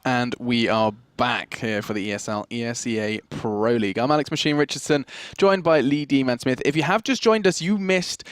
And we are back here for the ESL ESEA Pro League. I'm Alex Machine Richardson, joined by Lee D-Man Smith. If you have just joined us, you missed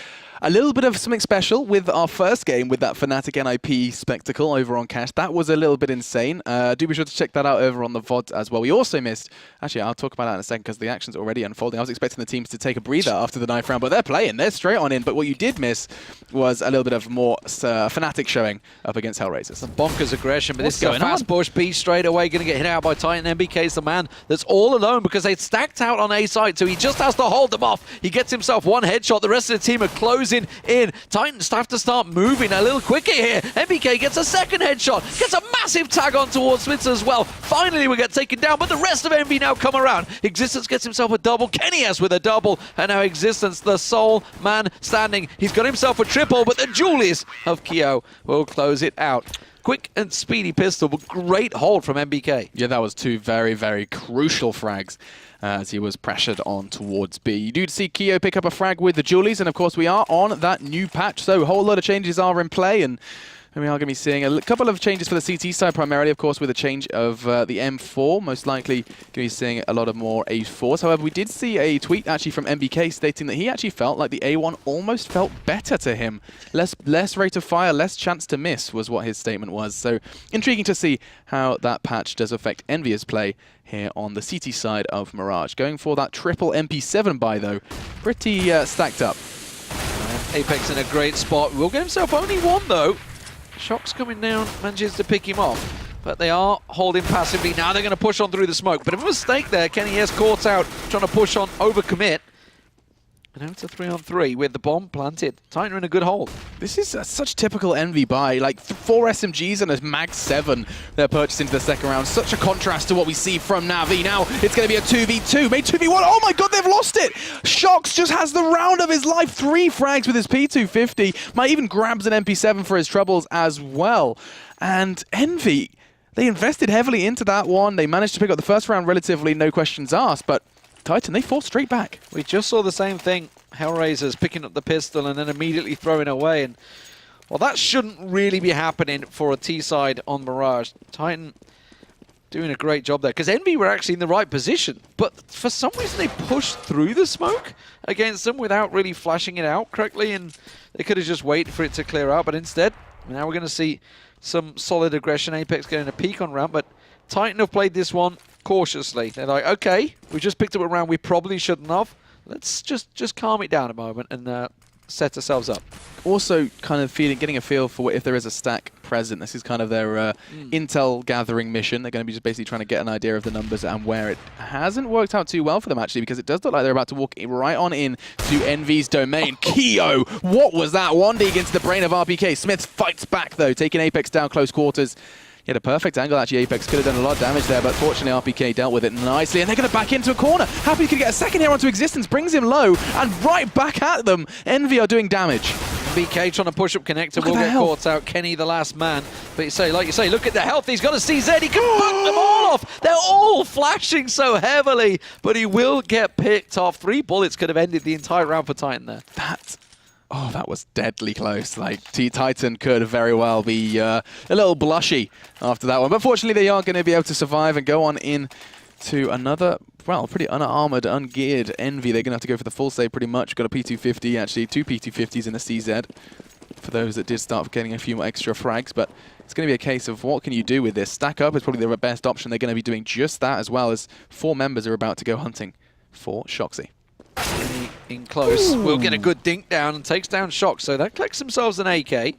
a little bit of something special with our first game with that Fnatic NIP spectacle over on Cash. That was a little bit insane. Do be sure to check that out over on the VOD as well. We also missed, actually I'll talk about that in a second because the action's already unfolding. I was expecting the teams to take a breather after the 9th round, but they're playing, they're straight on in. But what you did miss was a little bit of more Fnatic showing up against Hellraisers. Some bonkers aggression, but this is a fast push. B straight away, going to get hit out by Titan. NBK's the man that's all alone because they stacked out on A side, so he just has to hold them off. He gets himself one headshot. The rest of the team are closing in. Titans have to start moving a little quicker here. NBK gets a second headshot, gets a massive tag on towards Smith as well. Finally, we get taken down, but the rest of Envy now come around. Existence gets himself a double. Kenny has with a double, and now Existence, the sole man standing. He's got himself a triple, but the Julius of Kyo will close it out. Quick and speedy pistol, but great hold from NBK. Yeah, that was two very, very crucial frags as he was pressured on towards B. You do see Kyo pick up a frag with the Julies, and of course we are on that new patch, so a whole lot of changes are in play, and we are going to be seeing a couple of changes for the CT side, primarily, of course, with a change of the M4. Most likely going to be seeing a lot of more A4s. However, we did see a tweet actually from MBK stating that he actually felt like the A1 almost felt better to him. Less rate of fire, less chance to miss was what his statement was. So intriguing to see how that patch does affect EnVyUS play here on the CT side of Mirage. Going for that triple MP7 buy, though. Pretty stacked up. Apex in a great spot. Will get himself only one, though. Shock's coming down, manages to pick him off, but they are holding passively. Now they're going to push on through the smoke. Bit of a mistake there. Kenny S caught out, trying to push on, overcommit. And now it's a 3-on-3 with the bomb planted. Titan are in a good hold. This is such typical Envy buy. Like 4 SMGs and a Mag 7 they're purchasing for the second round. Such a contrast to what we see from Na'Vi. Now it's going to be a 2v2, maybe 2v1. Oh my god, they've lost it! Shox just has the round of his life. 3 frags with his P250. Might even grabs an MP7 for his troubles as well. And Envy, they invested heavily into that one. They managed to pick up the first round relatively, no questions asked, but Titan, they fall straight back. We just saw the same thing. Hellraisers picking up the pistol and then immediately throwing away. And well, that shouldn't really be happening for a T side on Mirage. Titan doing a great job there because Envy were actually in the right position, but for some reason they pushed through the smoke against them without really flashing it out correctly, and they could have just waited for it to clear out. But instead, now we're going to see some solid aggression. Apex getting a peek on ramp, but Titan have played this one cautiously. They're like, okay, we just picked up a round we probably shouldn't have. Let's just calm it down a moment and set ourselves up. Also kind of getting a feel for if there is a stack present. This is kind of their intel gathering mission. They're going to be just basically trying to get an idea of the numbers and where it hasn't worked out too well for them, actually, because it does look like they're about to walk right on in to Envy's domain. Kyo, what was that? 1D against the brain of RPK. Smith fights back, though, taking Apex down close quarters. He had a perfect angle, actually. Apex could have done a lot of damage there, but fortunately RPK dealt with it nicely, and they're going to back into a corner. Happy could get a second here onto Existence, brings him low, and right back at them. Envy are doing damage. BK trying to push up connector, will get caught out. Kenny the last man. But like you say, look at the health. He's got a CZ. He can back them all off. They're all flashing so heavily, but he will get picked off. 3 bullets could have ended the entire round for Titan there. Oh, that was deadly close. Like, Titan could very well be a little blushy after that one. But fortunately, they are going to be able to survive and go on in to another, well, pretty unarmored, ungeared Envy. They're going to have to go for the full save pretty much. Got a P250, actually, 2 P250s in a CZ for those that did start getting a few more extra frags. But it's going to be a case of what can you do with this? Stack up is probably the best option. They're going to be doing just that, as well as 4 members are about to go hunting for Shoxy. In close, will get a good dink down and takes down Shock, so that collects themselves an AK. They're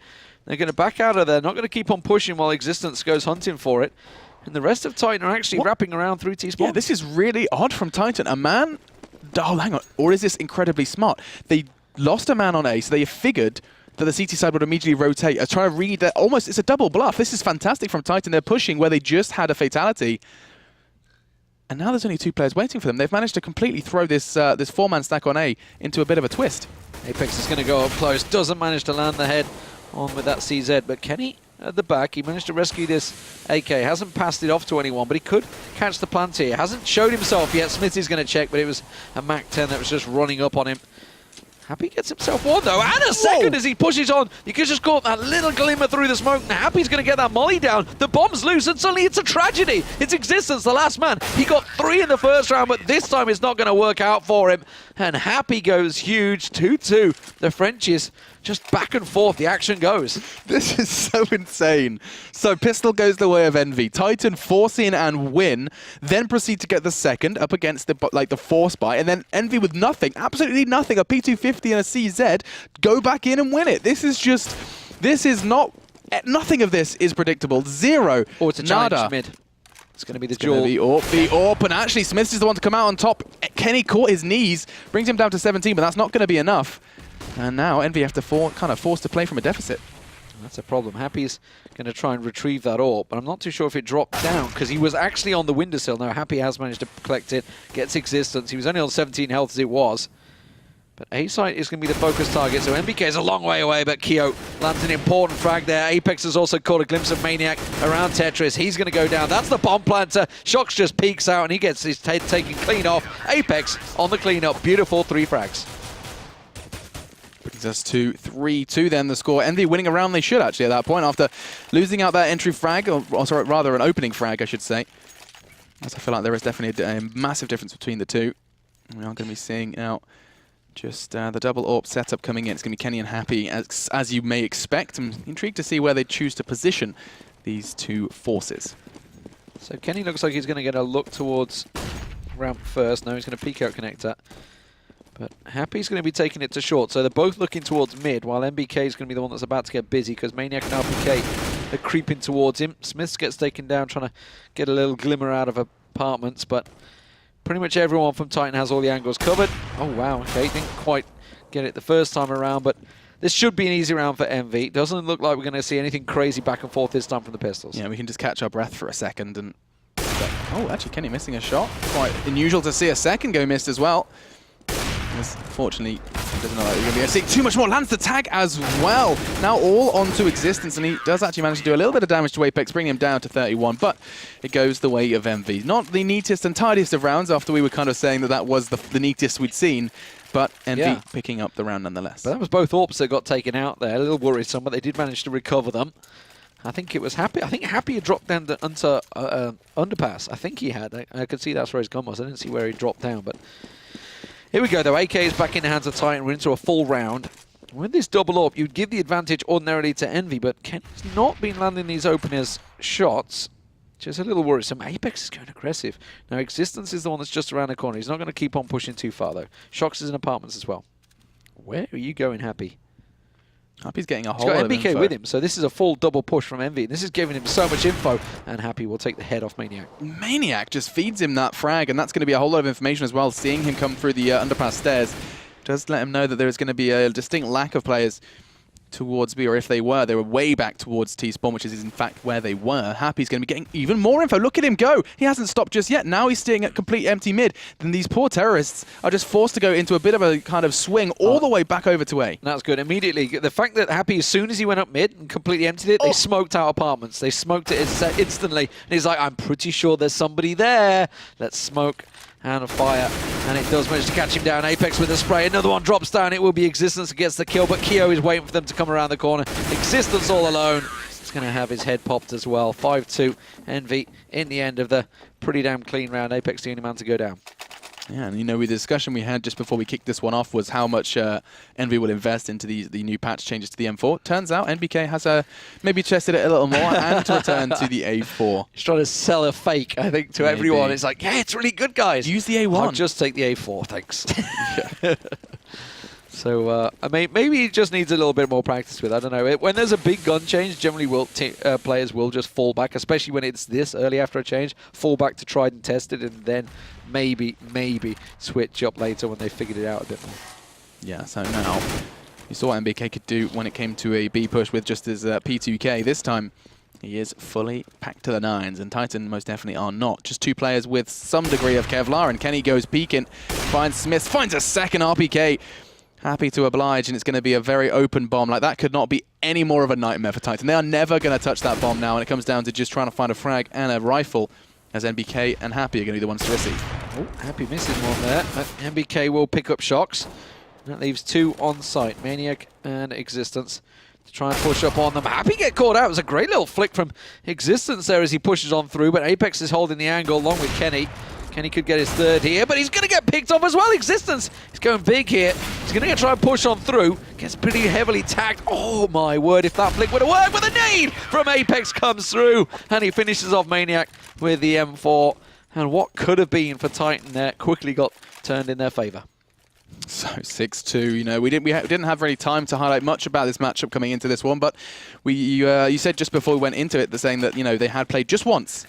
going to back out of there, not going to keep on pushing while Existence goes hunting for it. And the rest of Titan are actually wrapping around through T-spawn. Yeah, this is really odd from Titan. A man, oh, hang on, or is this incredibly smart? They lost a man on A, so they figured that the CT side would immediately rotate. Trying to read that, almost, it's a double bluff. This is fantastic from Titan. They're pushing where they just had a fatality. And now there's only 2 players waiting for them. They've managed to completely throw this this 4-man stack on A into a bit of a twist. Apex is going to go up close. Doesn't manage to land the head on with that CZ. But Kenny at the back, he managed to rescue this AK. Hasn't passed it off to anyone, but he could catch the plant here. Hasn't showed himself yet. Smithy's going to check, but it was a Mac 10 that was just running up on him. Happy gets himself one though, and a second as he pushes on. You can just caught that little glimmer through the smoke. Now Happy's going to get that molly down. The bomb's loose, and suddenly it's a tragedy. It's Existence, the last man. He got 3 in the first round, but this time it's not going to work out for him. And Happy goes huge, 2-2. The Frenchies just back and forth, the action goes. This is so insane. So Pistol goes the way of Envy. Titan force in and win, then proceed to get the second up against the force buy, and then Envy with nothing, absolutely nothing, a P250 and a CZ, go back in and win it. This is not, nothing of this is predictable. Zero. Or it's a challenge mid. It's going to be the duel. Be AWP, and actually Smith is the one to come out on top. Kenny caught his knees, brings him down to 17, but that's not going to be enough. And now Envy have to kind of forced to play from a deficit. That's a problem. Happy's going to try and retrieve that AWP, but I'm not too sure if it dropped down because he was actually on the windowsill. Now Happy has managed to collect it, gets Existence. He was only on 17 health as it was. But A site is going to be the focus target, so MBK is a long way away, but Keo lands an important frag there. Apex has also caught a glimpse of Maniac around Tetris. He's going to go down. That's the bomb planter. Shox just peeks out, and he gets his head taken clean off. Apex on the cleanup. Beautiful 3 frags. Brings us to 3-2 then the score. Envy winning around they should actually at that point after losing out that entry frag, or sorry, rather an opening frag I should say. As I feel like there is definitely a massive difference between the two. We are going to be seeing now just the double AWP setup coming in. It's going to be Kenny and Happy as you may expect. I'm intrigued to see where they choose to position these two forces. So Kenny looks like he's going to get a look towards ramp first. No, he's going to peek out connector. But Happy's going to be taking it to short, so they're both looking towards mid, while MBK is going to be the one that's about to get busy, because Maniac and RPK are creeping towards him. Smiths gets taken down, trying to get a little glimmer out of apartments, but pretty much everyone from Titan has all the angles covered. Oh, wow, okay, didn't quite get it the first time around, but this should be an easy round for Envy. Doesn't look like we're going to see anything crazy back and forth this time from the Pistols. Yeah, we can just catch our breath for a second. And oh, actually, Kenny missing a shot. Quite unusual to see a second go missed as well. Fortunately, he doesn't know that he's going to be able to see too much more. Lands the tag as well. Now all onto Existence, and he does actually manage to do a little bit of damage to Apex, bringing him down to 31, but it goes the way of Envy. Not the neatest and tidiest of rounds after we were kind of saying that that was the neatest we'd seen, but Envy picking up the round nonetheless. But that was both AWPs that got taken out there. A little worrisome, but they did manage to recover them. I think it was Happy. I think Happy had dropped down the underpass. I think he had. I could see that's where his gun was. I didn't see where he dropped down, but here we go, though. AK is back in the hands of Titan. We're into a full round. With this double AWP, you'd give the advantage ordinarily to Envy, but Kenny's not been landing these openers shots, which is a little worrisome. Apex is going aggressive. Now, Existence is the one that's just around the corner. He's not going to keep on pushing too far, though. Shox is in apartments as well. Where are you going, Happy? Happy's getting a whole lot of of MBK info with him, so this is a full double push from Envy. This is giving him so much info, and Happy will take the head off Maniac. Maniac just feeds him that frag, and that's going to be a whole lot of information as well. Seeing him come through the underpass stairs does let him know that there is going to be a distinct lack of players towards B, or if they were way back towards T-spawn, which is in fact where they were. Happy's going to be getting even more info. Look at him go. He hasn't stopped just yet. Now he's staying at complete empty mid. Then these poor terrorists are just forced to go into a bit of a kind of swing all the way back over to A. That's good. Immediately, the fact that Happy, as soon as he went up mid and completely emptied it, they smoked out apartments. They smoked it instantly. And he's like, I'm pretty sure there's somebody there. Let's smoke and fire. And it does manage to catch him down. Apex with a spray. Another one drops down. It will be Existence that gets the kill, but Keo is waiting for them to come around the corner. Existence all alone. He's going to have his head popped as well. 5-2 Envy in the end of the pretty damn clean round. Apex the only man to go down. Yeah, and you know, the discussion we had just before we kicked this one off was how much Envy will invest into the new patch changes to the M4. Turns out NBK has maybe tested it a little more and to return to the A4. He's trying to sell a fake, I think, to everyone. It's like, yeah, it's really good, guys. Use the A1. I'll just take the A4, thanks. So maybe he just needs a little bit more practice with it. I don't know. When there's a big gun change, generally players will just fall back, especially when it's this early after a change, fall back to try and test it, and then maybe switch up later when they figured it out a bit more. Yeah, so now you saw what MBK could do when it came to a B push with just his P2K. This time he is fully packed to the nines, and Titan most definitely are not. Just two players with some degree of Kevlar, and Kenny goes peeking, finds Smith, finds a second RPK. Happy to oblige, and it's going to be a very open bomb. Like, that could not be any more of a nightmare for Titan. They are never going to touch that bomb now, and it comes down to just trying to find a frag and a rifle, as NBK and Happy are going to be the ones to receive. Oh, Happy misses one there. MBK will pick up Shox. That leaves 2 on site, Maniac and Existence, to try and push up on them. Happy get caught out. It was a great little flick from Existence there as he pushes on through, but Apex is holding the angle along with Kenny. Kenny could get his 3rd here, but he's going to get picked off as well. Existence is going big here. He's going to try and push on through. Gets pretty heavily tagged. Oh my word, if that flick would have worked, with a nade from Apex comes through, and he finishes off Maniac with the M4. And what could have been for Titan there quickly got turned in their favor. So 6-2, you know, we didn't have really time to highlight much about this matchup coming into this one, but you said just before we went into it, saying that, you know, they had played just once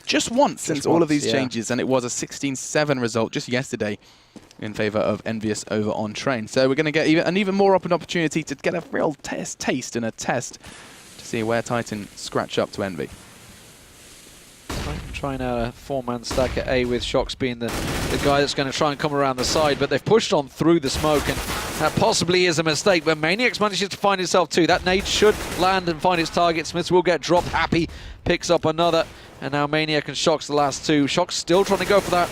since all of these changes, and it was a 16-7 result just yesterday in favor of EnVyUS over on Train. So we're going to get an even more open opportunity to get a real taste and a test to see where Titan scratch up to Envy. Trying out a 4-man stack at A, with Shox being the guy that's going to try and come around the side, but they've pushed on through the smoke, and that possibly is a mistake, but Maniac's manages to find himself too. That nade should land and find its target. Smiths will get dropped. Happy picks up another, and now Maniac and Shox the last 2. Shox still trying to go for that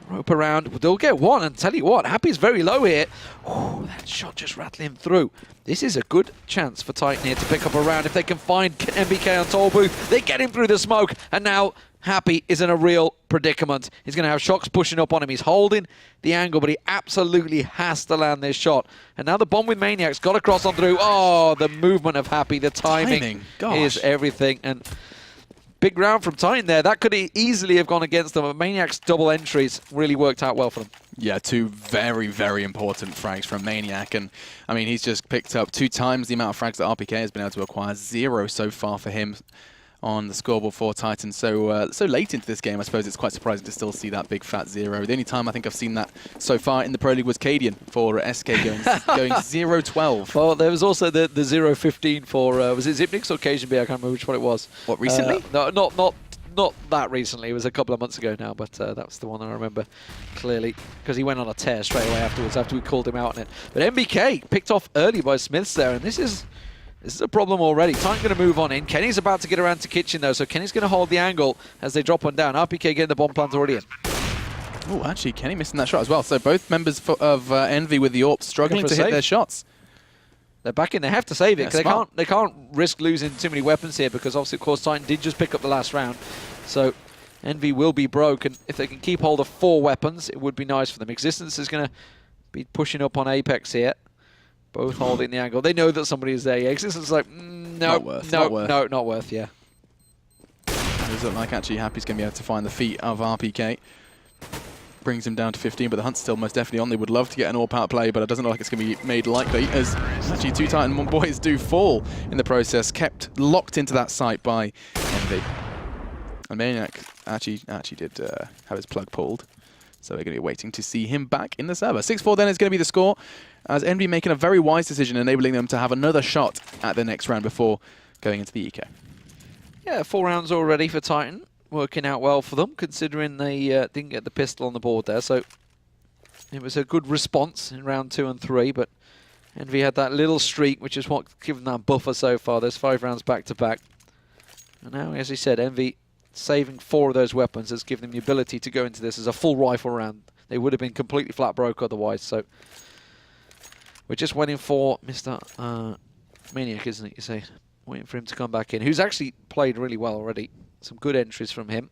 rope around. They'll get one, and tell you what, Happy's very low here. Ooh, that shot just rattling through. This is a good chance for Titan here to pick up a round. If they can find MBK on Tollbooth, they get him through the smoke, and now Happy is in a real predicament. He's going to have Shox pushing up on him. He's holding the angle, but he absolutely has to land this shot. And now the bomb with Maniac's got to cross on through. Oh, the movement of Happy, the timing is everything. And big round from Titan there. That could easily have gone against them, but Maniac's double entries really worked out well for them. Yeah, 2 very, very important frags from Maniac. And, I mean, he's just picked up 2 times the amount of frags that RPK has been able to acquire. 0 so far for him on the scoreboard for Titan. So late into this game, I suppose it's quite surprising to still see that big fat 0. The only time I think I've seen that so far in the Pro League was Cadian for SK going 0-12. Well, there was also the 0-15 for, was it Zipnix or Cajun B? I can't remember which one it was. What, recently? No, not that recently. It was a couple of months ago now, but that's the one I remember clearly, because he went on a tear straight away afterwards after we called him out on it. But MBK picked off early by Smiths there, and this is a problem already. Titan going to move on in. Kenny's about to get around to Kitchen, though, so Kenny's going to hold the angle as they drop one down. RPK getting the bomb plant already in. Oh, actually, Kenny missing that shot as well. So both members of Envy with the AWP struggling to hit their shots. They're back in. They have to save it, because they can't risk losing too many weapons here, because obviously, of course, Titan did just pick up the last round. So Envy will be broken. If they can keep hold of 4 weapons, it would be nice for them. Existence is going to be pushing up on Apex here. Both holding the angle. They know that somebody is there. Yeah, Existence is like, no, not worth, yeah. It does look like actually Happy's going to be able to find the feet of RPK. Brings him down to 15, but the hunt's still most definitely on. They would love to get an all-out play, but it doesn't look like it's going to be made likely, as actually 2 Titan boys do fall in the process, kept locked into that site by Envy. And Maniac actually did have his plug pulled. So we're going to be waiting to see him back in the server. 6-4 then is going to be the score, as Envy making a very wise decision, enabling them to have another shot at the next round before going into the eco. Yeah, 4 rounds already for Titan. Working out well for them, considering they didn't get the pistol on the board there. So it was a good response in round 2 and 3, but Envy had that little streak, which is what given that buffer so far. There's 5 rounds back-to-back. And now, as he said, Envy saving 4 of those weapons has given them the ability to go into this as a full rifle round. They would have been completely flat broke otherwise. So we're just waiting for Mr. Maniac, isn't it, you say? Waiting for him to come back in, who's actually played really well already. Some good entries from him.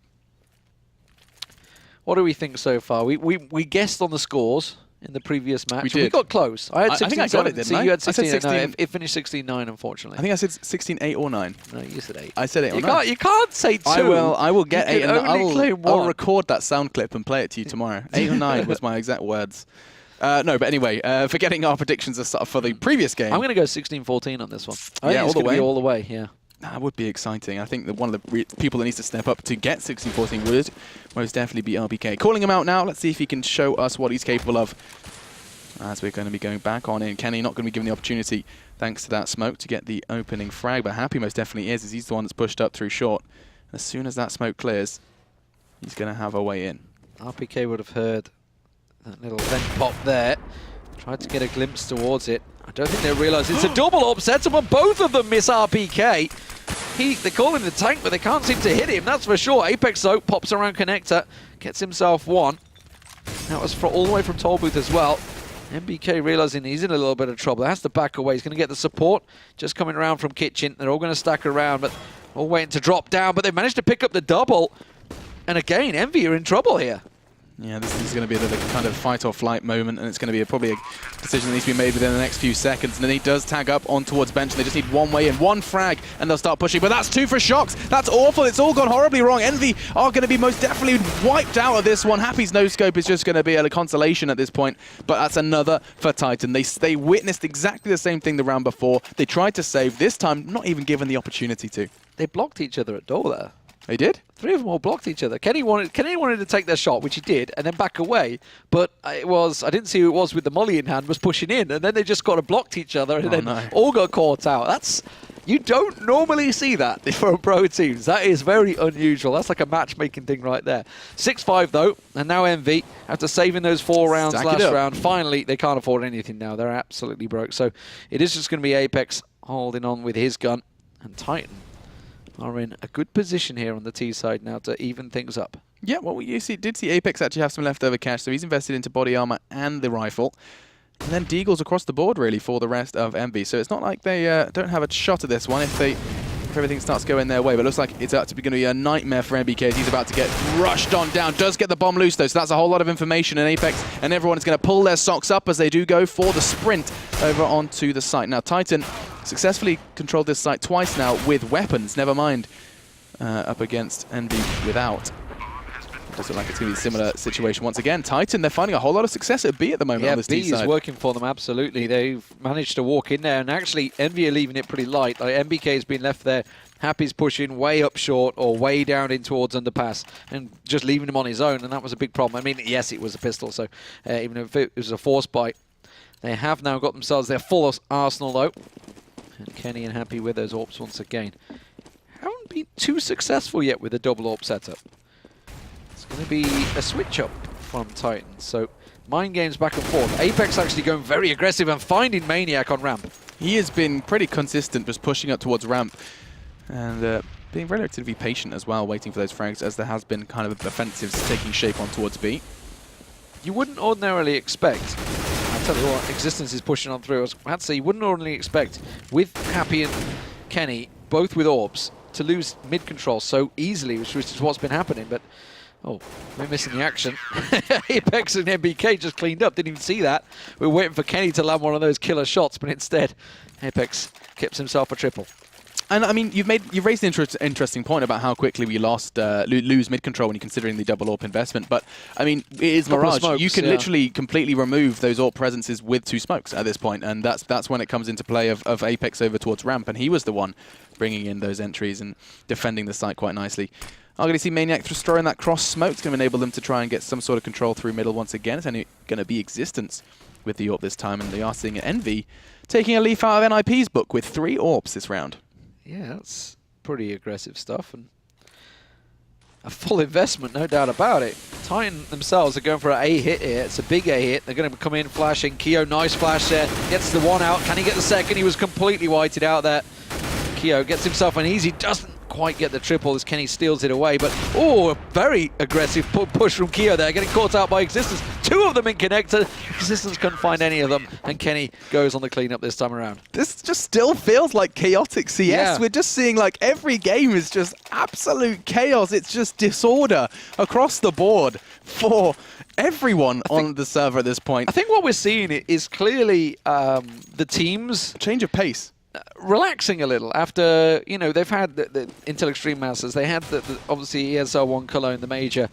What do we think so far? We guessed on the scores in the previous match. We got close. I had 16, I think I got it, didn't I? You had 16. I said 16. No, it finished 16-9, unfortunately. I think I said 16-8 or 9. No, you said 8. I said 8 or 9. You can't say 2. I will get 8 and I'll record that sound clip and play it to you tomorrow. 8 or 9 was my exact words. No, but anyway, forgetting our predictions for the previous game. I'm going to go 16-14 on this one. I think all it's the way. All the way, yeah. That would be exciting. I think that one of the people that needs to step up to get 16-14 would most definitely be RPK. Calling him out now. Let's see if he can show us what he's capable of. As we're going to be going back on in. Kenny not going to be given the opportunity, thanks to that smoke, to get the opening frag. But Happy most definitely is, as he's the one that's pushed up through short. As soon as that smoke clears, he's going to have a way in. RPK would have heard that little vent pop there. Tried to get a glimpse towards it. I don't think they realise it's a double upset, but both of them miss RPK. They call him the tank, but they can't seem to hit him, that's for sure. Apex, though, pops around connector, gets himself one. That was all the way from Tollbooth as well. MBK realizing he's in a little bit of trouble. Has to back away. He's going to get the support just coming around from Kitchen. They're all going to stack around, but all waiting to drop down. But they've managed to pick up the double. And again, Envy are in trouble here. Yeah, this is going to be the kind of fight or flight moment, and it's going to be probably a decision that needs to be made within the next few seconds. And then he does tag up on towards bench, and they just need one way in, one frag, and they'll start pushing. But that's 2 for Shox. That's awful. It's all gone horribly wrong. Envy are going to be most definitely wiped out of this one. Happy's no-scope is just going to be a consolation at this point, but that's another for Titan. They witnessed exactly the same thing the round before. They tried to save, this time not even given the opportunity to. They blocked each other at door there. They did? 3 of them all blocked each other. Kenny wanted to take their shot, which he did, and then back away. But I didn't see who it was with the molly in hand, was pushing in, and then they just got blocked each other, and all got caught out. You don't normally see that for pro teams. That is very unusual. That's like a matchmaking thing right there. 6-5 though, and now Envy, after saving those 4 rounds last round, finally they can't afford anything now. They're absolutely broke. So it is just going to be Apex holding on with his gun, and Titan are in a good position here on the T side now to even things up. Yeah, well, you did see Apex actually have some leftover cash, so he's invested into body armor and the rifle. And then Deagle's across the board, really, for the rest of Envy. So it's not like they don't have a shot at this one if everything starts going their way. But it looks like it's actually going to be a nightmare for MBK. He's about to get rushed on down. Does get the bomb loose, though, so that's a whole lot of information in Apex. And everyone is going to pull their socks up as they do go for the sprint over onto the site. Now, Titan successfully controlled this site twice now with weapons, never mind up against Envy without. Does look like it's going to be a similar situation once again. Titan, they're finding a whole lot of success at B at the moment on this B T side. is working for them, absolutely. They've managed to walk in there, and actually Envy are leaving it pretty light. Like, MBK has been left there. Happy's pushing way up short or way down in towards underpass and just leaving him on his own, and that was a big problem. I mean, yes, it was a pistol, so even if it was a force bite, they have now got themselves their full arsenal, though. And Kenny and Happy with those AWPs once again. Haven't been too successful yet with the double AWP setup. It's going to be a switch up from Titan. So mind games back and forth. Apex actually going very aggressive and finding Maniac on ramp. He has been pretty consistent, just pushing up towards ramp and being relatively patient as well, waiting for those frags as there has been kind of offensives taking shape on towards B. You wouldn't ordinarily expect, I'll tell you what, Existence is pushing on through. I had to say, you wouldn't ordinarily expect, with Happy and Kenny, both with orbs, to lose mid-control so easily, which is what's been happening, but oh, we're missing the action. Apex and MBK just cleaned up, didn't even see that. We were waiting for Kenny to land one of those killer shots, but instead, Apex keeps himself a triple. And I mean, you've raised an interesting point about how quickly we lose mid control when you're considering the double AWP investment. But I mean, it is Mirage. Smokes, you can literally completely remove those AWP presences with 2 smokes at this point, and that's when it comes into play of Apex over towards ramp, and he was the one bringing in those entries and defending the site quite nicely. I'm going to see Maniac just throwing that cross smoke. It's going to enable them to try and get some sort of control through middle once again. It's only going to be Existence with the AWP this time, and they are seeing Envy taking a leaf out of NIP's book with 3 AWPs this round. Yeah, that's pretty aggressive stuff, and a full investment, no doubt about it. Titan themselves are going for an A hit here. It's a big A hit. They're going to come in flashing. Keo, nice flash there. Gets the 1 out. Can he get the second? He was completely whited out there. Keo gets himself an easy, doesn't quite get the triple as Kenny steals it away, but oh, a very aggressive push from Keo there, getting caught out by Existence. 2 of them in connector. Existence couldn't find any of them, and Kenny goes on the cleanup this time around. This just still feels like chaotic CS. Yeah. We're just seeing like every game is just absolute chaos. It's just disorder across the board for everyone on the server at this point. I think what we're seeing is clearly the teams... Change of pace. Relaxing a little after, you know, they've had the Intel Extreme Masters, they had obviously ESL 1 Cologne, the major.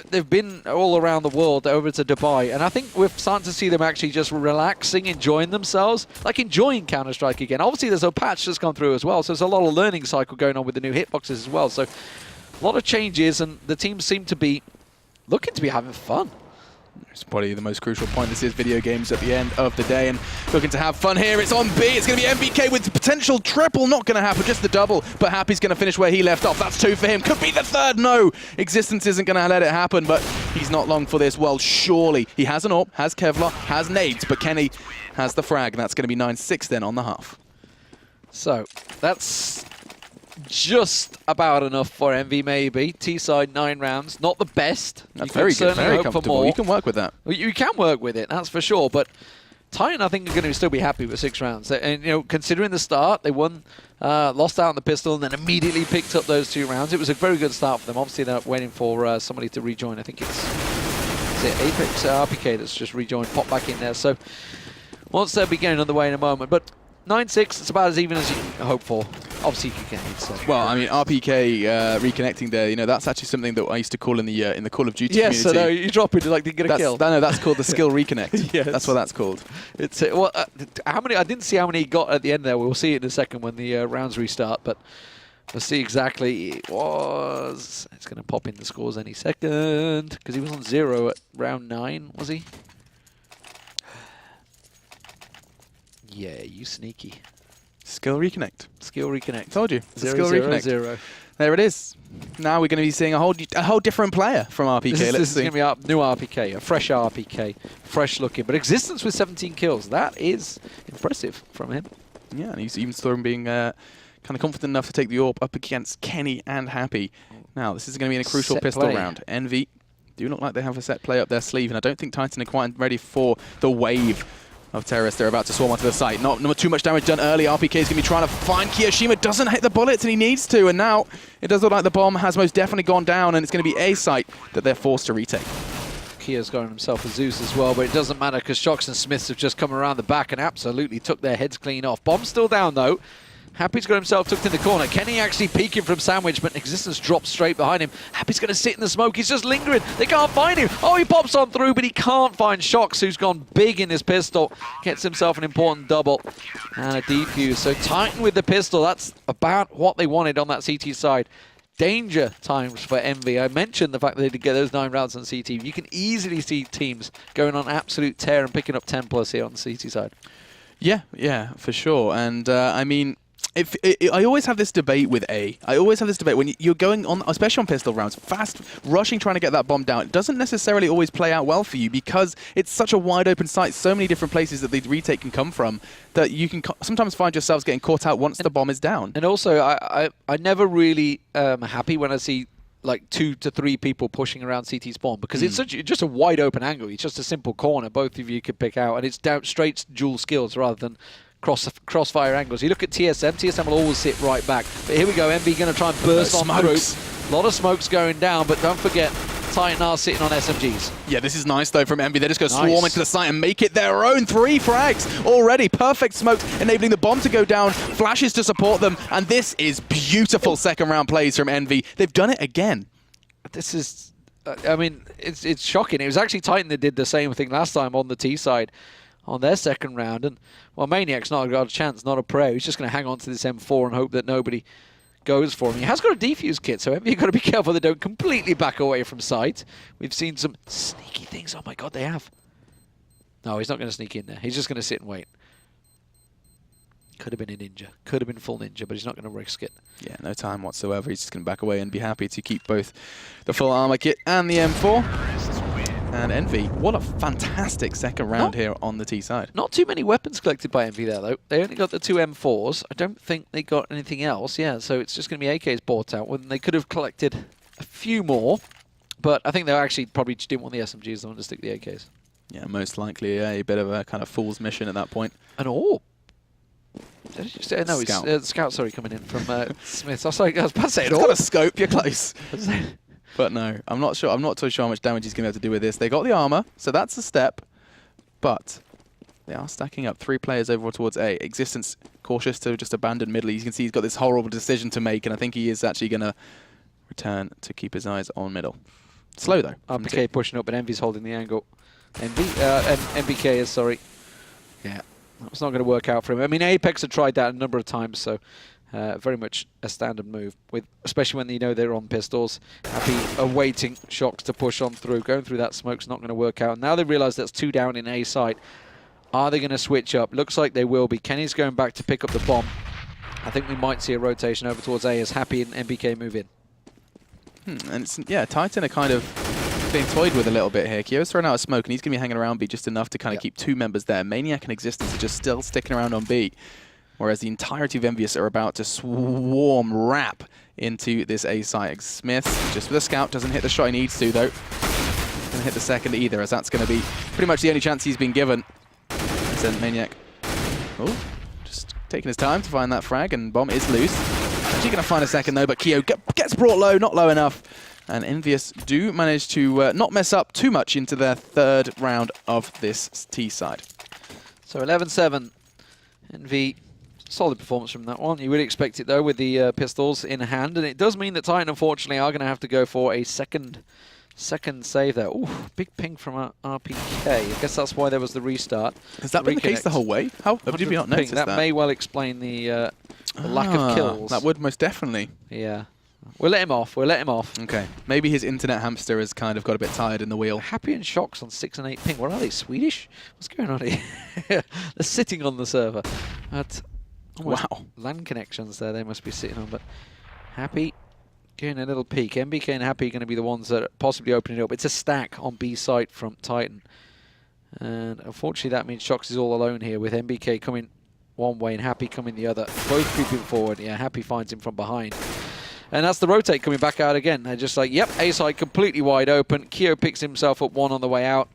They've been all around the world over to Dubai, and I think we're starting to see them actually just relaxing, enjoying themselves, like enjoying Counter-Strike again. Obviously there's a patch that's gone through as well, so there's a lot of learning cycle going on with the new hitboxes as well. So a lot of changes, and the teams seem to be looking to be having fun. It's probably the most crucial point. This is video games at the end of the day, and looking to have fun here. It's on B. It's going to be MBK with the potential triple. Not going to happen, just the double. But Happy's going to finish where he left off. That's 2 for him. Could be the 3rd. No. Existence isn't going to let it happen, but he's not long for this. Well, surely. He has an AWP, has Kevlar, has nades, but Kenny has the frag, and that's going to be 9-6 then on the half. So, that's just about enough for Envy, maybe. T-side 9 rounds, not the best. That's very good, very comfortable. You can work with that. Well, you can work with it, that's for sure. But Titan, I think, are going to still be happy with 6 rounds. And you know, considering the start, they won, lost out on the pistol, and then immediately picked up those 2 rounds. It was a very good start for them. Obviously, they're waiting for somebody to rejoin. I think it's Apex RPK that's just rejoined, pop back in there. So once they'll be getting on the way in a moment. But 9-6, it's about as even as you can hope for. Obviously, you can get it. Well, I mean, RPK reconnecting there, you know, that's actually something that I used to call in the Call of Duty community. Yes, so no, you drop it to like to get a kill. No, that's called the skill reconnect. Yes. That's what that's called. It's well, how many? I didn't see how many he got at the end there. We'll see it in a second when the rounds restart, but we'll see exactly. It was. It's going to pop in the scores any second because he was on 0 at round 9, was he? Yeah, you sneaky. Skill reconnect. Skill reconnect. Told you. Skill reconnect. 0. There it is. Now we're going to be seeing a whole different player from RPK. This Let's is see. going to be new RPK, a fresh RPK, fresh looking, but Existence with 17 kills. That is impressive from him. Yeah, and you even saw him being kind of confident enough to take the AWP up against Kenny and Happy. Now this is going to be in a crucial Set pistol play. round. Envy do look like they have a set play up their sleeve, and I don't think Titan are quite ready for the wave of terrorists they're about to swarm onto the site. Not too much damage done early. RPK is going to be trying to find Kiyoshima. Doesn't hit the bullets, and he needs to. And now it does look like the bomb has most definitely gone down, and it's going to be a site that they're forced to retake. Kia's got himself a Zeus as well, but it doesn't matter because Shocks and Smiths have just come around the back and absolutely took their heads clean off. Bomb's still down though. Happy's got himself tucked in the corner. Kenny actually peeking from Sandwich, but Existence drops straight behind him. Happy's going to sit in the smoke. He's just lingering. They can't find him. Oh, he pops on through, but he can't find Shocks, who's gone big in his pistol. Gets himself an important double and a defuse. So Titan with the pistol. That's about what they wanted on that CT side. Danger times for Envy. I mentioned the fact that they did get those 9 rounds on CT. You can easily see teams going on absolute tear and picking up 10 plus here on the CT side. Yeah, for sure. And I mean, I always have this debate with A. I always have this debate when you're going on, especially on pistol rounds, fast rushing, trying to get that bomb down. It doesn't necessarily always play out well for you because it's such a wide open site, so many different places that the retake can come from, that you can sometimes find yourselves getting caught out once the bomb is down. And also, I never really am happy when I see like 2 to 3 people pushing around CT spawn because it's just a wide open angle. It's just a simple corner both of you could pick out, and it's down straight dual skills rather than crossfire angles. You look at TSM will always sit right back. But here we go, MV going to try and burst on through. A lot of smokes going down, but don't forget, Titan are sitting on SMGs. Yeah, this is nice though from MV. They're just going to swarm into the site and make it their own. 3 frags already. Perfect smokes, enabling the bomb to go down. Flashes to support them, and this is beautiful second round plays from Envy. They've done it again. This is, I mean, it's shocking. It was actually Titan that did the same thing last time on the T side on their second round, and well, Maniac's not got a chance, not a pro. He's just going to hang on to this M4 and hope that nobody goes for him. He has got a defuse kit, so you've got to be careful they don't completely back away from sight. We've seen some sneaky things. Oh my god, they have. No, he's not going to sneak in there. He's just going to sit and wait. Could have been a ninja. Could have been full ninja, but he's not going to risk it. Yeah, no time whatsoever. He's just going to back away and be happy to keep both the full armor kit and the M4. And Envy, what a fantastic second round here on the T side. Not too many weapons collected by Envy there, though. They only got the 2 M4s. I don't think they got anything else. Yeah, so it's just going to be AKs bought out. When they could have collected a few more, but I think they actually probably just didn't want the SMGs. They wanted to stick the AKs. Yeah, most likely a bit of a kind of fool's mission at that point. An AWP. Did you say? No, Scout. it's Scout, sorry, coming in from Smith. I was about to say it It's all. got a scope, you're close. But no, I'm not sure. I'm not too sure how much damage he's going to have to do with this. They got the armor, so that's a step. But they are stacking up 3 players over towards A. Existence cautious to just abandon middle. You can see he's got this horrible decision to make, and I think he is actually going to return to keep his eyes on middle. Slow though. RPK pushing up, but Envy's holding the angle. MBK is, sorry. Yeah, that's not going to work out for him. I mean, Apex have tried that a number of times, so very much a standard move, with especially when you know they're on pistols. Happy awaiting Shocks to push on through. Going through that smoke's not going to work out. Now they realise that's 2 down in A site. Are they going to switch up? Looks like they will be. Kenny's going back to pick up the bomb. I think we might see a rotation over towards A as Happy and MBK move in. And it's, yeah, Titan are kind of being toyed with a little bit here. Kyo's throwing out a smoke, and he's going to be hanging around B just enough to kind of keep 2 members there. Maniac and Existence are just still sticking around on B. whereas the entirety of EnVyUS are about to swarm wrap into this A site. Smith, just with a scout, doesn't hit the shot he needs to, though. Not going to hit the second either, as that's going to be pretty much the only chance he's been given. Sent Maniac. Oh, just taking his time to find that frag, and bomb is loose. Actually going to find a second, though, but Keo gets brought low, not low enough. And EnVyUS do manage to not mess up too much into their third round of this T side. So 11-7. Envy, solid performance from that one. You would expect it, though, with the pistols in hand. And it does mean that Titan, unfortunately, are going to have to go for a second save there. Ooh, big ping from RPK. I guess that's why there was the restart. Has that been the case the whole way? How did you not notice that? That may well explain the lack of kills. That would most definitely. Yeah. We'll let him off. We'll let him off. Okay. Maybe his internet hamster has kind of got a bit tired in the wheel. Happy and Shocks on 6 and 8 ping. What are they? Swedish? What's going on here? They're sitting on the server. Wow. LAN connections there they must be sitting on. But Happy getting a little peek. MBK and Happy are going to be the ones that are possibly opening it up. It's a stack on B site from Titan. And unfortunately that means Shocks is all alone here with MBK coming one way and Happy coming the other. Both creeping forward. Yeah, Happy finds him from behind. And that's the rotate coming back out again. They're just like, yep, A side completely wide open. Keo picks himself up one on the way out.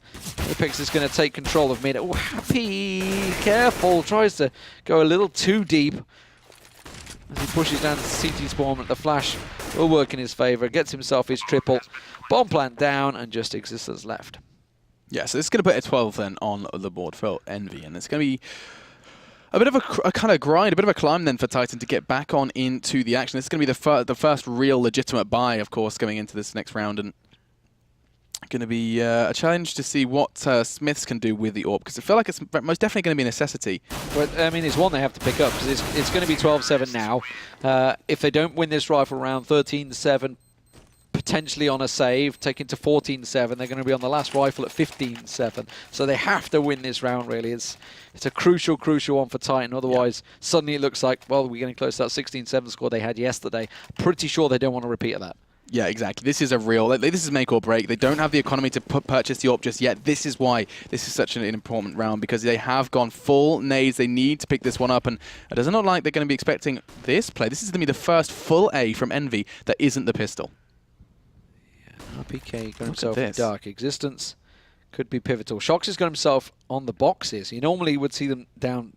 Apex is going to take control of mid. Oh, Happy, careful. Tries to go a little too deep as he pushes down to CT spawn, but the flash will work in his favor. Gets himself his triple. Bomb plant down and just existence left. Yeah, so this is going to put a 12 then on the board for Envy, and it's going to be a bit of a kind of grind, a bit of a climb then for Titan to get back on into the action. This is going to be the first real legitimate buy, of course, going into this next round, and going to be a challenge to see what Smiths can do with the AWP, because I feel like it's most definitely going to be a necessity. Well, I mean, it's one they have to pick up, because it's going to be 12-7 now. If they don't win this rifle round, 13-7, potentially on a save, taken to 14-7. They're going to be on the last rifle at 15-7. So they have to win this round, really. It's a crucial one for Titan. Otherwise, suddenly it looks like, well, we're getting close to that 16-7 score they had yesterday. Pretty sure they don't want to repeat of that. Yeah, exactly. This is a real, this is make or break. They don't have the economy to purchase the AWP just yet. This is why this is such an important round, because they have gone full nades. They need to pick this one up, and it doesn't look like they're going to be expecting this play. This is going to be the first full A from Envy that isn't the pistol. RPK got himself in Dark Existence. Could be pivotal. Shocks has got himself on the boxes. You normally would see them down,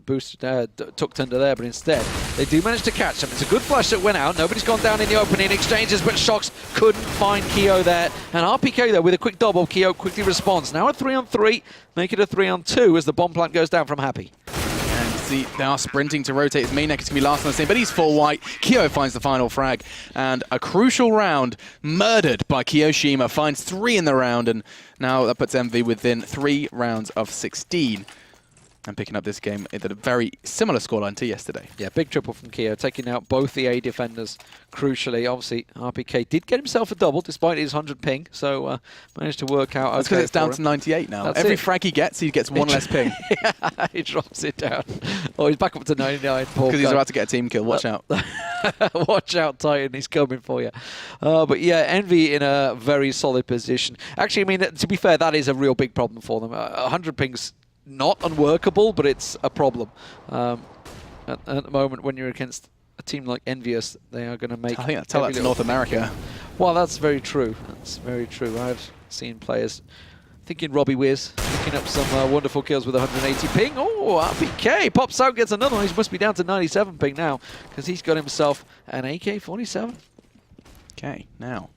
tucked under there, but instead they do manage to catch them. It's a good flash that went out. Nobody's gone down in the opening exchanges, but Shocks couldn't find Keo there. And RPK there with a quick double. Keo quickly responds. Now a 3-on-3, make it a 3-on-2 as the bomb plant goes down from Happy. And see, they are sprinting to rotate. His main neck is going to be last on the scene, but he's full white. Keo finds the final frag, and a crucial round murdered by Kiyoshima. Finds 3 in the round, and now that puts Envy within 3 rounds of 16. And picking up this game at a very similar scoreline to yesterday. Yeah, big triple from Keo, taking out both the A defenders, crucially. Obviously, RPK did get himself a double, despite his 100 ping, so managed to work out. That's because it's down to 98 now. That's Every it. frag he gets one less ping. Yeah, he drops it down. Oh, he's back up to 99. Because he's about to get a team kill. Watch out. Watch out, Titan. He's coming for you. But yeah, Envy in a very solid position. Actually, I mean, to be fair, that is a real big problem for them. 100 pings, not unworkable, but it's a problem. At the moment, when you're against a team like EnVyUS, they are going to make... I think tell that to North America. Well, that's very true. That's very true. I've seen players thinking Robbie Wiz, picking up some wonderful kills with 180 ping. Oh, RPK pops out, gets another one. He must be down to 97 ping now, because he's got himself an AK-47. Okay, now,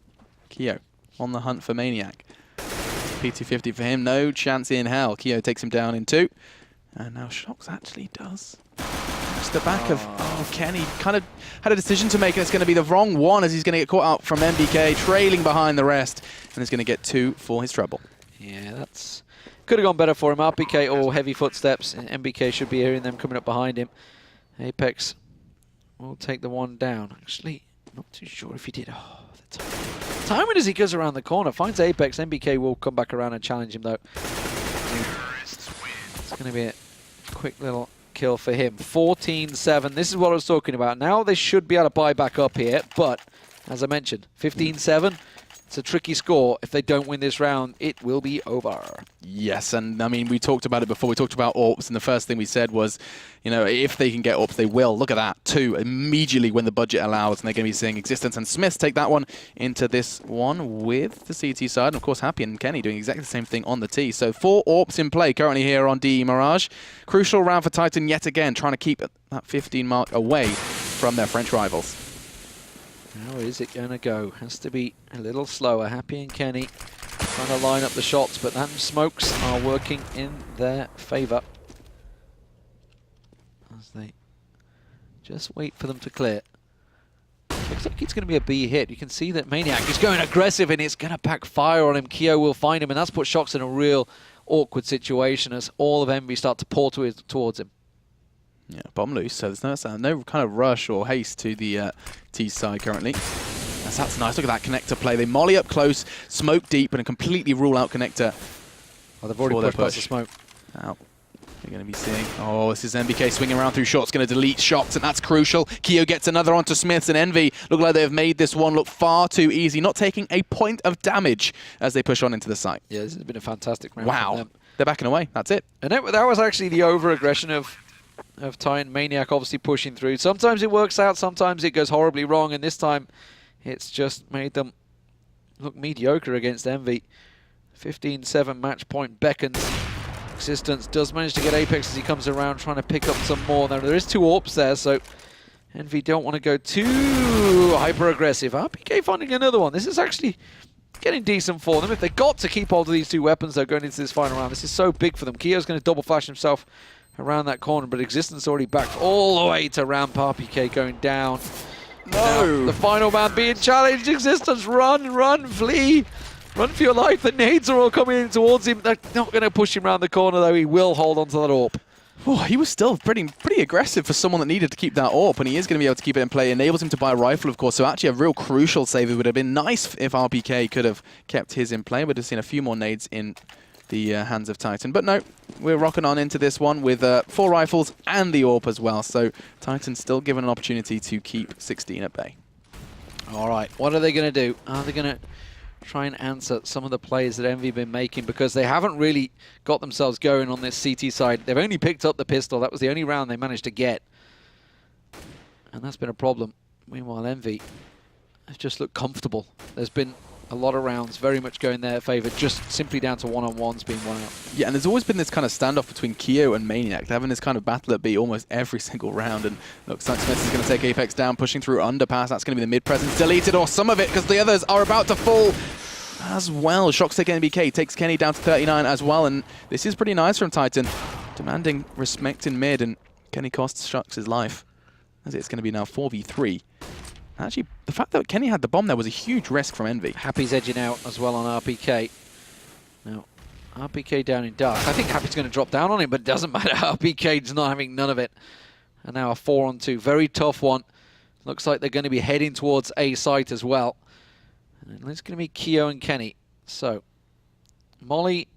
Keo on the hunt for Maniac. P250 for him, no chance in hell. Keo takes him down in 2. And now Shocks actually does. Just the back of Kenny. Kind of had a decision to make, and it's going to be the wrong one, as he's going to get caught out from MBK, trailing behind the rest, and he's going to get 2 for his trouble. Yeah, that's... Could have gone better for him. RPK, all heavy footsteps, and MBK should be hearing them coming up behind him. Apex will take the one down. Actually, not too sure if he did. Oh, the timing as he goes around the corner. Finds Apex. MBK will come back around and challenge him, though. It's going to be a quick little kill for him. 14-7. This is what I was talking about. Now they should be able to buy back up here, but as I mentioned, 15-7. It's a tricky score. If they don't win this round, it will be over. Yes, and I mean, we talked about it before. We talked about AWPs, and the first thing we said was, you know, if they can get AWPs, they will. Look at that, 2 immediately when the budget allows, and they're going to be seeing Existence and Smiths take that one into this one with the CT side. And of course, Happy and Kenny doing exactly the same thing on the T. So 4 AWPs in play currently here on DE Mirage. Crucial round for Titan yet again, trying to keep that 15 mark away from their French rivals. How is it going to go? Has to be a little slower. Happy and Kenny trying to line up the shots, but them smokes are working in their favour. As they just wait for them to clear. Looks like it's going to be a B hit. You can see that Maniac is going aggressive, and it's going to backfire on him. Keo will find him, and that's put Shox in a real awkward situation as all of Envy start to pour towards him. Yeah, bomb loose, so there's no kind of rush or haste to the T side currently. That's nice. Look at that connector play. They molly up close, smoke deep, and completely rule out connector. Oh, they've already pushed past the smoke. Out. You're going to be seeing. Oh, this is NBK swinging around through shots, going to delete shots, and that's crucial. Keo gets another onto Smiths, and Envy look like they have made this one look far too easy, not taking a point of damage as they push on into the site. Yeah, this has been a fantastic round. Wow. For them. They're backing away. That's it. And that was actually the over-aggression of Titan. Maniac obviously pushing through. Sometimes it works out, sometimes it goes horribly wrong, and this time it's just made them look mediocre against Envy. 15-7 match point beckons. Existence does manage to get Apex as he comes around trying to pick up some more. Now there is 2 AWPs there, so Envy don't want to go too hyper-aggressive. RPK finding another one. This is actually getting decent for them. If they got to keep hold of these 2 weapons, though, going into this final round, this is so big for them. Keo's going to double flash himself around that corner, but Existence already backed all the way to ramp. RPK going down. No! Now, the final man being challenged. Existence, run, run, flee. Run for your life. The nades are all coming in towards him. They're not going to push him around the corner, though. He will hold on to that AWP. Oh, he was still pretty aggressive for someone that needed to keep that AWP, and he is going to be able to keep it in play. Enables him to buy a rifle, of course, so actually a real crucial save. It would have been nice if RPK could have kept his in play. We'd have seen a few more nades in the hands of Titan. But no, we're rocking on into this one with 4 rifles and the AWP as well. So Titan's still given an opportunity to keep 16 at bay. All right, what are they going to do? Are they going to try and answer some of the plays that Envy have been making, because they haven't really got themselves going on this CT side? They've only picked up the pistol. That was the only round they managed to get. And that's been a problem. Meanwhile, Envy has just looked comfortable. There's been a lot of rounds very much going their favour, just simply down to one-on-ones being won out. Yeah, and there's always been this kind of standoff between Keo and Maniac. They're having this kind of battle at B almost every single round, and looks like Smith is going to take Apex down, pushing through underpass. That's going to be the mid-presence deleted, or some of it, because the others are about to fall as well. Shox taking NBK, takes Kenny down to 39 as well, and this is pretty nice from Titan, demanding respect in mid, and Kenny costs Shox his life, as it's going to be now 4v3. Actually, the fact that Kenny had the bomb there was a huge risk from Envy. Happy's edging out as well on RPK. Now, RPK down in dark. I think Happy's going to drop down on him, but it doesn't matter. RPK's not having none of it. And now a 4-on-2. Very tough one. Looks like they're going to be heading towards A site as well. And it's going to be Keo and Kenny. So, Molly,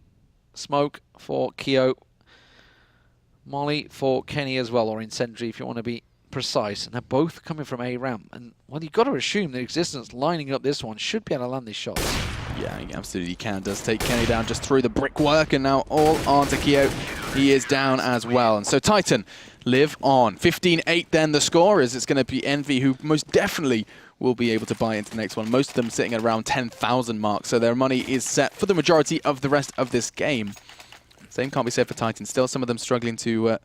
smoke for Keo. Molly for Kenny as well, or Incendiary if you want to be precise. And they're both coming from A ramp. And, well, you've got to assume that Existence lining up this one should be able to land these shots. Yeah, he absolutely can. Does take Kenny down just through the brickwork, and now all on to Keo. He is down as well. And so Titan live on. 15-8 then the score is. It's going to be Envy, who most definitely will be able to buy into the next one. Most of them sitting at around 10,000 mark, so their money is set for the majority of the rest of this game. Same can't be said for Titan. Still some of them struggling to...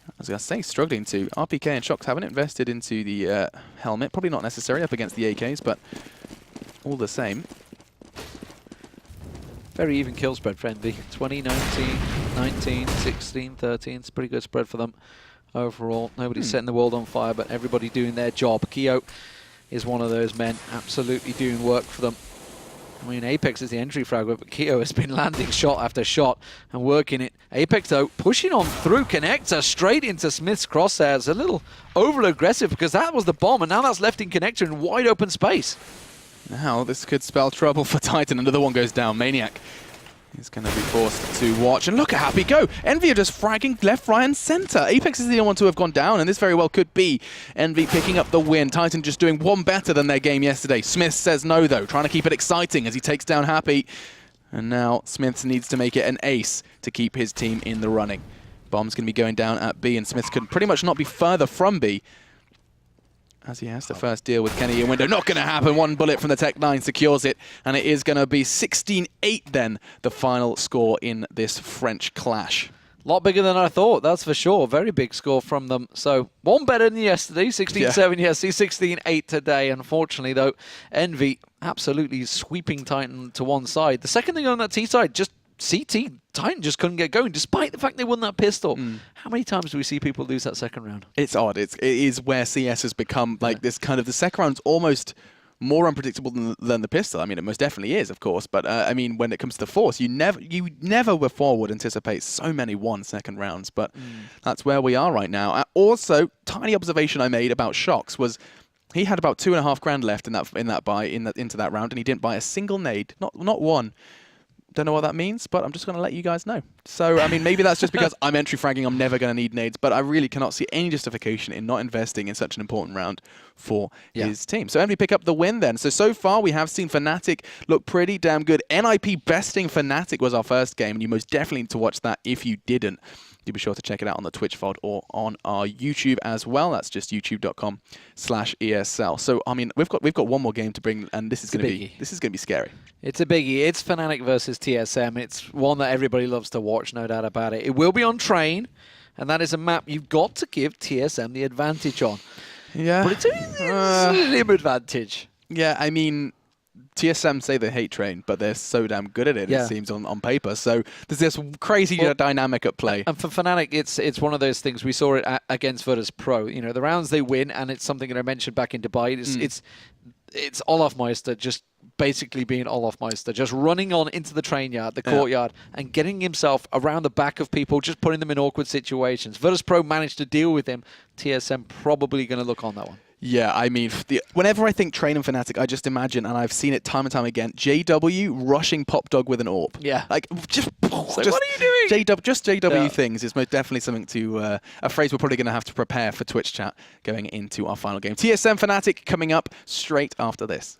I was going to say struggling to. RPK and Shox haven't invested into the helmet. Probably not necessary up against the AKs, but all the same. Very even kill spread for Envy. 20, 19, 19, 16, 13. It's a pretty good spread for them overall. Nobody's setting the world on fire, but everybody doing their job. Keo is one of those men, absolutely doing work for them. I mean, Apex is the entry fragment, but Keo has been landing shot after shot and working it. Apex, though, pushing on through Connector straight into Smith's crosshairs. A little over-aggressive because that was the bomb, and now that's left in Connector in wide open space. Now, this could spell trouble for Titan. Another one goes down. Maniac He's going to be forced to watch. And look at Happy go. Envy are just fragging left, right, and center. Apex is the only one to have gone down, and this very well could be Envy picking up the win. Titan just doing one better than their game yesterday. Smith says no, though, trying to keep it exciting as he takes down Happy. And now Smith needs to make it an ace to keep his team in the running. Bomb's going to be going down at B, and Smith could pretty much not be further from B, as he has to first deal with Kenny in window. Not going to happen. One bullet from the Tech-9 secures it, and it is going to be 16-8 then, the final score in this French clash. A lot bigger than I thought, that's for sure. Very big score from them. So, one better than yesterday, 16-7 yesterday, 16-8 today. Unfortunately, though, Envy absolutely sweeping Titan to one side. The second thing on that T side, just CT, Titan just couldn't get going, despite the fact they won that pistol. How many times do we see people lose that second round? It's odd. It is where CS has become like this kind of, the second round's almost more unpredictable than the pistol. I mean, it most definitely is, of course, but I mean, when it comes to the Force, you never before would anticipate so many 1-second rounds, but that's where we are right now. Also, tiny observation I made about Shox was he had about 2.5 grand left into that round, and he didn't buy a single nade, not one. Don't know what that means, but I'm just going to let you guys know. So, I mean, maybe that's just because I'm entry fragging, I'm never going to need nades, but I really cannot see any justification in not investing in such an important round for his team. So, Envy pick up the win then. So far we have seen Fnatic look pretty damn good. NIP besting Fnatic was our first game, and you most definitely need to watch that if you didn't. Do be sure to check it out on the Twitch VOD or on our YouTube as well. That's just youtube.com/ESL. So I mean, we've got one more game to bring, and this is going to be scary. It's a biggie. It's Fnatic versus TSM. It's one that everybody loves to watch, no doubt about it. It will be on Train, and that is a map you've got to give TSM the advantage on. Yeah, but it's a slim advantage. Yeah, I mean, TSM say they hate Train, but they're so damn good at it, it seems, on paper. So there's this crazy dynamic at play. And for Fnatic, it's one of those things. We saw it against Virtus Pro. You know, the rounds they win, and it's something that I mentioned back in Dubai. It's Olaf Meister just basically being Olaf Meister, just running on into the train yard, the courtyard, and getting himself around the back of people, just putting them in awkward situations. Virtus Pro managed to deal with him. TSM probably going to look on that one. Yeah, I mean, whenever I think Train and Fnatic, I just imagine, and I've seen it time and time again, JW rushing Pop Dog with an AWP. Yeah. Like, just what are you doing? JW things is most definitely something to, a phrase we're probably going to have to prepare for Twitch chat going into our final game. TSM Fnatic coming up straight after this.